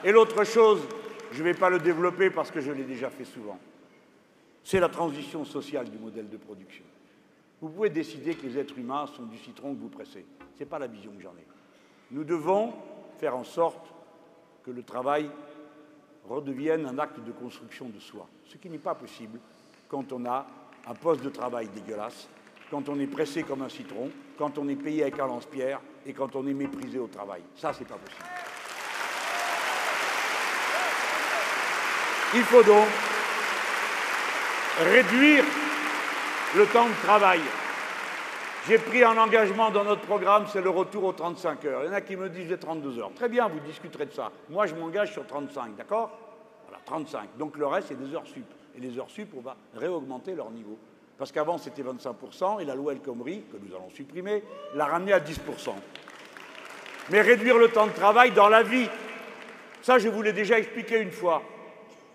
Et l'autre chose, je ne vais pas le développer parce que je l'ai déjà fait souvent, c'est la transition sociale du modèle de production. Vous pouvez décider que les êtres humains sont du citron que vous pressez. Ce n'est pas la vision que j'en ai. Nous devons faire en sorte que le travail redevienne un acte de construction de soi, ce qui n'est pas possible quand on a un poste de travail dégueulasse, quand on est pressé comme un citron, quand on est payé avec un lance-pierre et quand on est méprisé au travail. Ça, c'est pas possible. Il faut donc réduire le temps de travail. J'ai pris un engagement dans notre programme, c'est le retour aux 35 heures. Il y en a qui me disent j'ai 32 heures. Très bien, vous discuterez de ça. Moi, je m'engage sur 35, d'accord? Voilà, 35. Donc le reste, c'est des heures sup. Et les heures sup, on va réaugmenter leur niveau. Parce qu'avant, c'était 25%, et la loi El Khomri, que nous allons supprimer, l'a ramené à 10%. Mais réduire le temps de travail dans la vie, ça, je vous l'ai déjà expliqué une fois.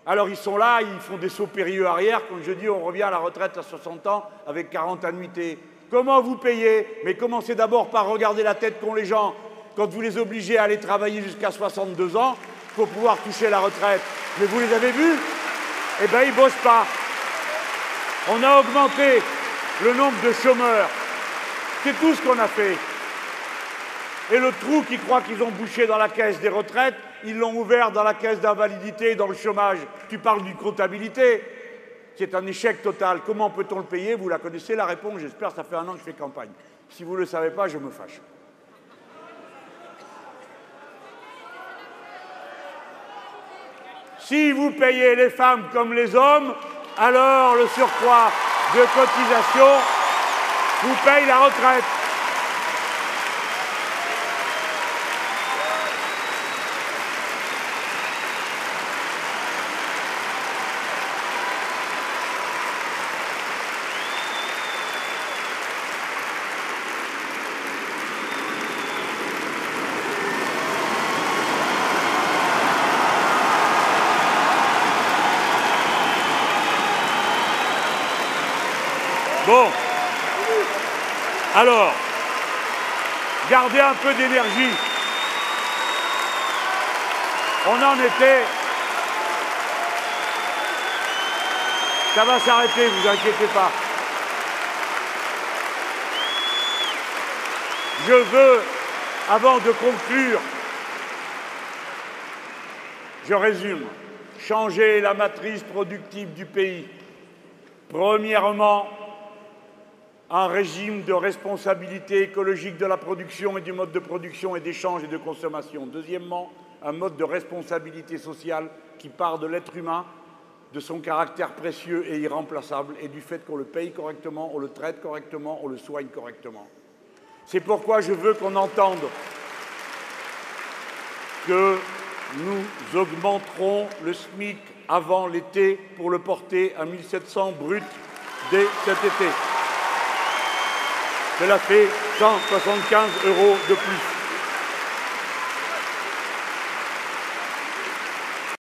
Alors, ils sont là, ils font des sauts périlleux arrière. Comme je dis, on revient à la retraite à 60 ans avec 40 annuités. Comment vous payez? Mais commencez d'abord par regarder la tête qu'ont les gens quand vous les obligez à aller travailler jusqu'à 62 ans pour pouvoir toucher la retraite. Mais vous les avez vus? Eh bien, ils ne bossent pas. On a augmenté le nombre de chômeurs. C'est tout ce qu'on a fait. Et le trou qu'ils croient qu'ils ont bouché dans la caisse des retraites, ils l'ont ouvert dans la caisse d'invalidité et dans le chômage. Tu parles d'une comptabilité. C'est un échec total. Comment peut-on le payer? Vous la connaissez, la réponse. J'espère, ça fait un an que je fais campagne. Si vous ne le savez pas, je me fâche. Si vous payez les femmes comme les hommes, alors le surcroît de cotisation vous paye la retraite. Bon, alors, gardez un peu d'énergie. On en était... Ça va s'arrêter, vous inquiétez pas. Je veux, avant de conclure, je résume, changer la matrice productive du pays. Premièrement, un régime de responsabilité écologique de la production et du mode de production et d'échange et de consommation. Deuxièmement, un mode de responsabilité sociale qui part de l'être humain, de son caractère précieux et irremplaçable et du fait qu'on le paye correctement, on le traite correctement, on le soigne correctement. C'est pourquoi je veux qu'on entende que nous augmenterons le SMIC avant l'été pour le porter à 1 700 brut dès cet été. Cela fait 175 € de plus.